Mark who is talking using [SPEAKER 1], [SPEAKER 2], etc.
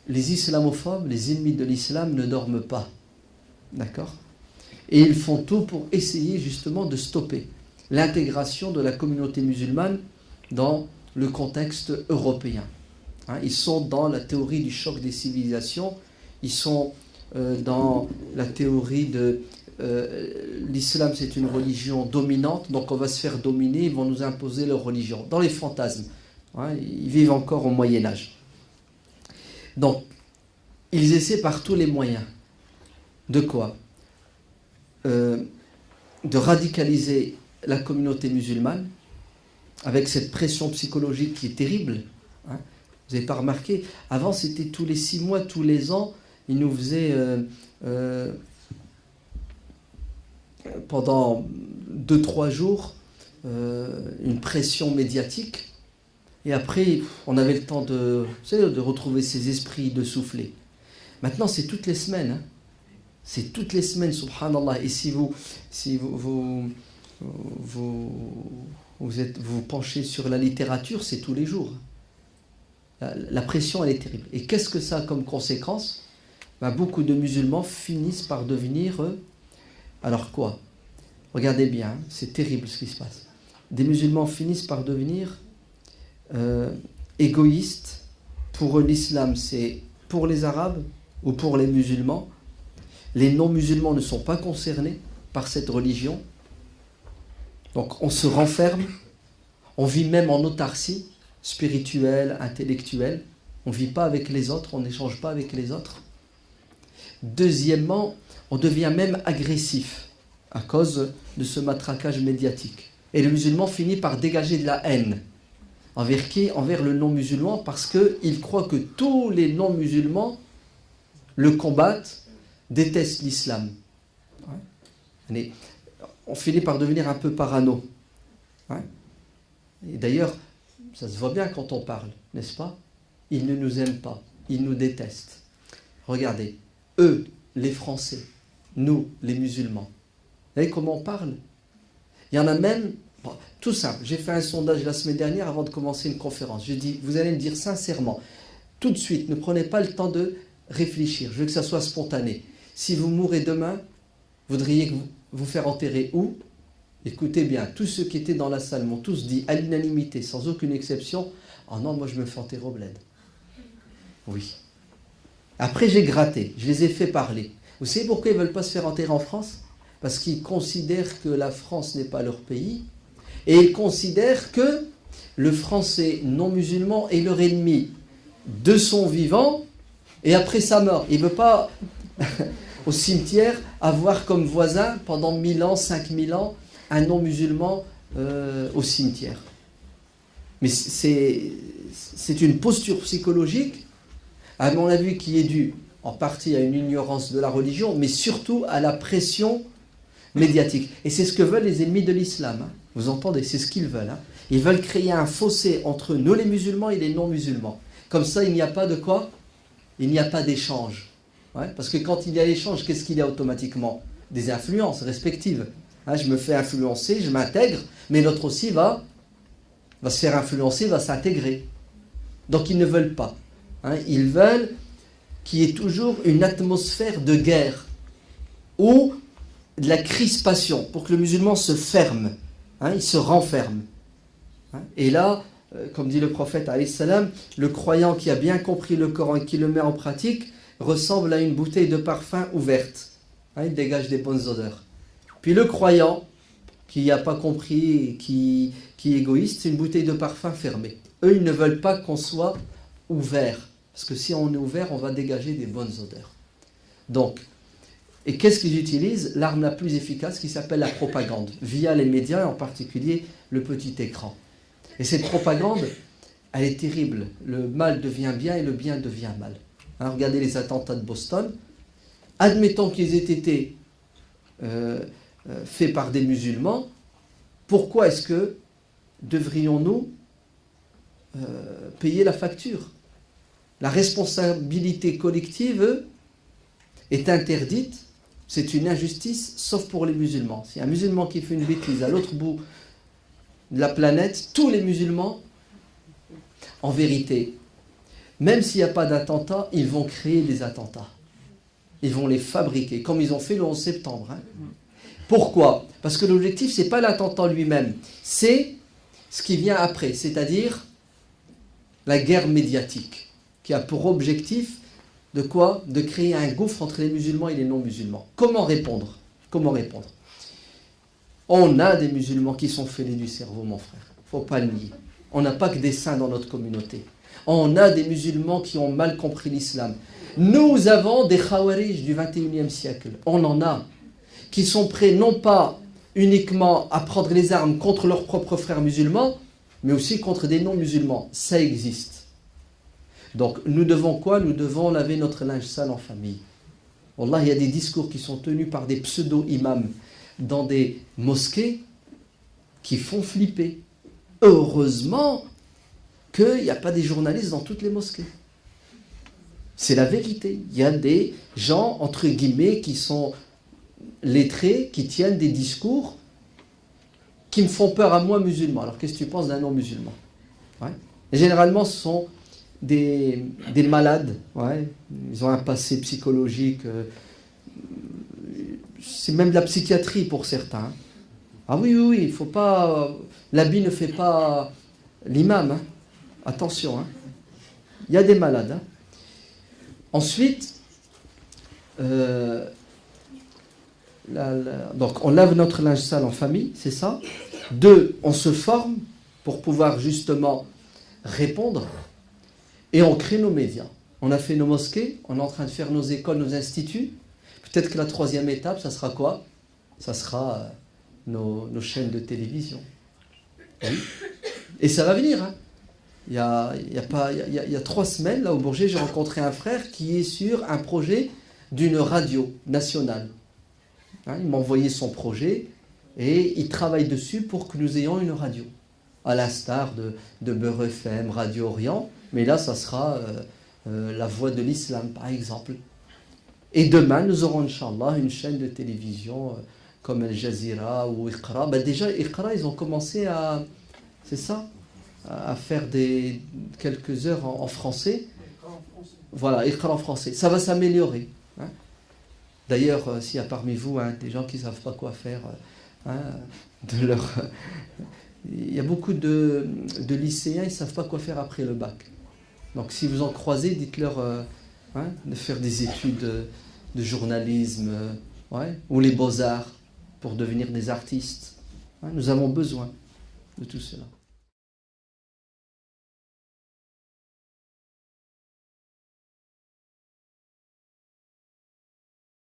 [SPEAKER 1] les islamophobes, les ennemis de l'islam ne dorment pas. D'accord ? Et ils font tout pour essayer justement de stopper l'intégration de la communauté musulmane dans le contexte européen. Ils sont dans la théorie du choc des civilisations, ils sont dans la théorie de l'islam c'est une religion dominante, donc on va se faire dominer, ils vont nous imposer leur religion, dans les fantasmes. Ils vivent encore au Moyen-Âge. Donc, ils essaient par tous les moyens. De quoi ? De radicaliser la communauté musulmane avec cette pression psychologique qui est terrible. Vous n'avez pas remarqué ? Avant, c'était tous les 6 mois, tous les ans, ils nous faisaient pendant 2-3 jours une pression médiatique. Et après, on avait le temps de retrouver ses esprits, de souffler. Maintenant, c'est toutes les semaines. C'est toutes les semaines, subhanallah. Et si vous penchez sur la littérature, c'est tous les jours. La pression, elle est terrible. Et qu'est-ce que ça a comme conséquence ? Beaucoup de musulmans finissent par devenir... alors quoi ? Regardez bien, c'est terrible ce qui se passe. Des musulmans finissent par devenir égoïstes. Pour eux, l'islam, c'est pour les Arabes ou pour les musulmans. Les non-musulmans ne sont pas concernés par cette religion. Donc on se renferme, on vit même en autarcie spirituelle, intellectuelle. On ne vit pas avec les autres, on n'échange pas avec les autres. Deuxièmement, on devient même agressif à cause de ce matraquage médiatique. Et le musulman finit par dégager de la haine. Envers qui ? Envers le non-musulman, parce qu'il croit que tous les non-musulmans le combattent, détestent l'islam. On finit par devenir un peu parano. Et d'ailleurs, ça se voit bien quand on parle, n'est-ce pas ? Ils ne nous aiment pas, ils nous détestent. Regardez, eux, les Français, nous, les musulmans. Vous voyez comment on parle ? Il y en a même, tout simple, j'ai fait un sondage la semaine dernière avant de commencer une conférence. Je dis, vous allez me dire sincèrement, tout de suite, ne prenez pas le temps de réfléchir, je veux que ça soit spontané. Si vous mourrez demain, vous voudriez vous faire enterrer où ? Écoutez bien, tous ceux qui étaient dans la salle m'ont tous dit à l'unanimité, sans aucune exception, « Oh non, moi je me fais enterrer au bled. » Oui. Après j'ai gratté, je les ai fait parler. Vous savez pourquoi ils ne veulent pas se faire enterrer en France ? Parce qu'ils considèrent que la France n'est pas leur pays, et ils considèrent que le Français non-musulman est leur ennemi de son vivant, et après sa mort. Il ne veut pas, au cimetière, avoir comme voisin, pendant 1000 ans, 5000 ans, un non-musulman au cimetière. Mais c'est une posture psychologique, à mon avis, qui est due en partie à une ignorance de la religion, mais surtout à la pression médiatique. Et c'est ce que veulent les ennemis de l'islam. Vous entendez ? C'est ce qu'ils veulent. Ils veulent créer un fossé entre nous les musulmans et les non-musulmans. Comme ça, il n'y a pas de quoi ? Il n'y a pas d'échange. Parce que quand il y a l'échange, qu'est-ce qu'il y a automatiquement ? Des influences respectives. Je me fais influencer, je m'intègre, mais l'autre aussi va se faire influencer, va s'intégrer. Donc ils ne veulent pas. Ils veulent qu'il y ait toujours une atmosphère de guerre ou de la crispation pour que le musulman se ferme, il se renferme. Et là, comme dit le prophète alayhi salam, le croyant qui a bien compris le Coran et qui le met en pratique ressemble à une bouteille de parfum ouverte. Il dégage des bonnes odeurs. Puis le croyant qui n'a pas compris et qui est égoïste, c'est une bouteille de parfum fermée. Eux, ils ne veulent pas qu'on soit ouvert. Parce que si on est ouvert, on va dégager des bonnes odeurs. Donc, et qu'est-ce qu'ils utilisent ? L'arme la plus efficace qui s'appelle la propagande, via les médias et en particulier le petit écran. Et cette propagande, elle est terrible. Le mal devient bien et le bien devient mal. Regardez les attentats de Boston. Admettons qu'ils aient été faits par des musulmans. Pourquoi est-ce que devrions-nous payer la facture ? La responsabilité collective est interdite. C'est une injustice, sauf pour les musulmans. Si un musulman qui fait une bêtise à l'autre bout de la planète, tous les musulmans, en vérité, même s'il n'y a pas d'attentat, ils vont créer des attentats. Ils vont les fabriquer, comme ils ont fait le 11 septembre. Hein. Pourquoi? Parce que l'objectif, ce n'est pas l'attentat lui-même, c'est ce qui vient après, c'est-à-dire la guerre médiatique, qui a pour objectif de quoi? De créer un gouffre entre les musulmans et les non-musulmans. Comment répondre? On a des musulmans qui sont fêlés du cerveau, mon frère. Il ne faut pas le nier. On n'a pas que des saints dans notre communauté. On a des musulmans qui ont mal compris l'islam. Nous avons des khawarij du 21e siècle. On en a. Qui sont prêts non pas uniquement à prendre les armes contre leurs propres frères musulmans, mais aussi contre des non-musulmans. Ça existe. Donc nous devons quoi? Nous devons laver notre linge sale en famille. Wallah, il y a des discours qui sont tenus par des pseudo-imams dans des mosquées qui font flipper. Heureusement qu'il n'y a pas des journalistes dans toutes les mosquées. C'est la vérité. Il y a des gens, entre guillemets, qui sont lettrés, qui tiennent des discours qui me font peur à moi, musulman. Alors qu'est-ce que tu penses d'un non-musulman? Ouais. Généralement, ce sont des malades. Ouais. Ils ont un passé psychologique. C'est même de la psychiatrie pour certains. Ah oui, il ne faut pas... L'habit ne fait pas l'imam. Hein. Attention. Hein. Il y a des malades. Hein. Ensuite, donc on lave notre linge sale en famille, c'est ça. 2, on se forme pour pouvoir justement répondre. Et on crée nos médias. On a fait nos mosquées, on est en train de faire nos écoles, nos instituts. Peut-être que la 3e étape, ça sera quoi? Ça sera nos chaînes de télévision. Oui. Et ça va venir. Hein. Il y a 3 semaines, là au Bourget, j'ai rencontré un frère qui est sur un projet d'une radio nationale. Hein, il m'a envoyé son projet et il travaille dessus pour que nous ayons une radio. À l'instar de Beurre FM, Radio Orient. Mais là, ça sera la voix de l'islam, par exemple. Et demain, nous aurons, Inch'Allah, une chaîne de télévision comme Al Jazeera ou Iqra. Ben déjà, Iqra, ils ont commencé à... C'est ça? À faire quelques heures en français. Voilà, Iqra en français. Ça va s'améliorer. Hein. D'ailleurs, s'il y a parmi vous des gens qui ne savent pas quoi faire de leur... Il y a beaucoup de lycéens, ils ne savent pas quoi faire après le bac. Donc si vous en croisez, dites-leur de faire des études de journalisme ou les beaux-arts pour devenir des artistes. Nous avons besoin de tout cela.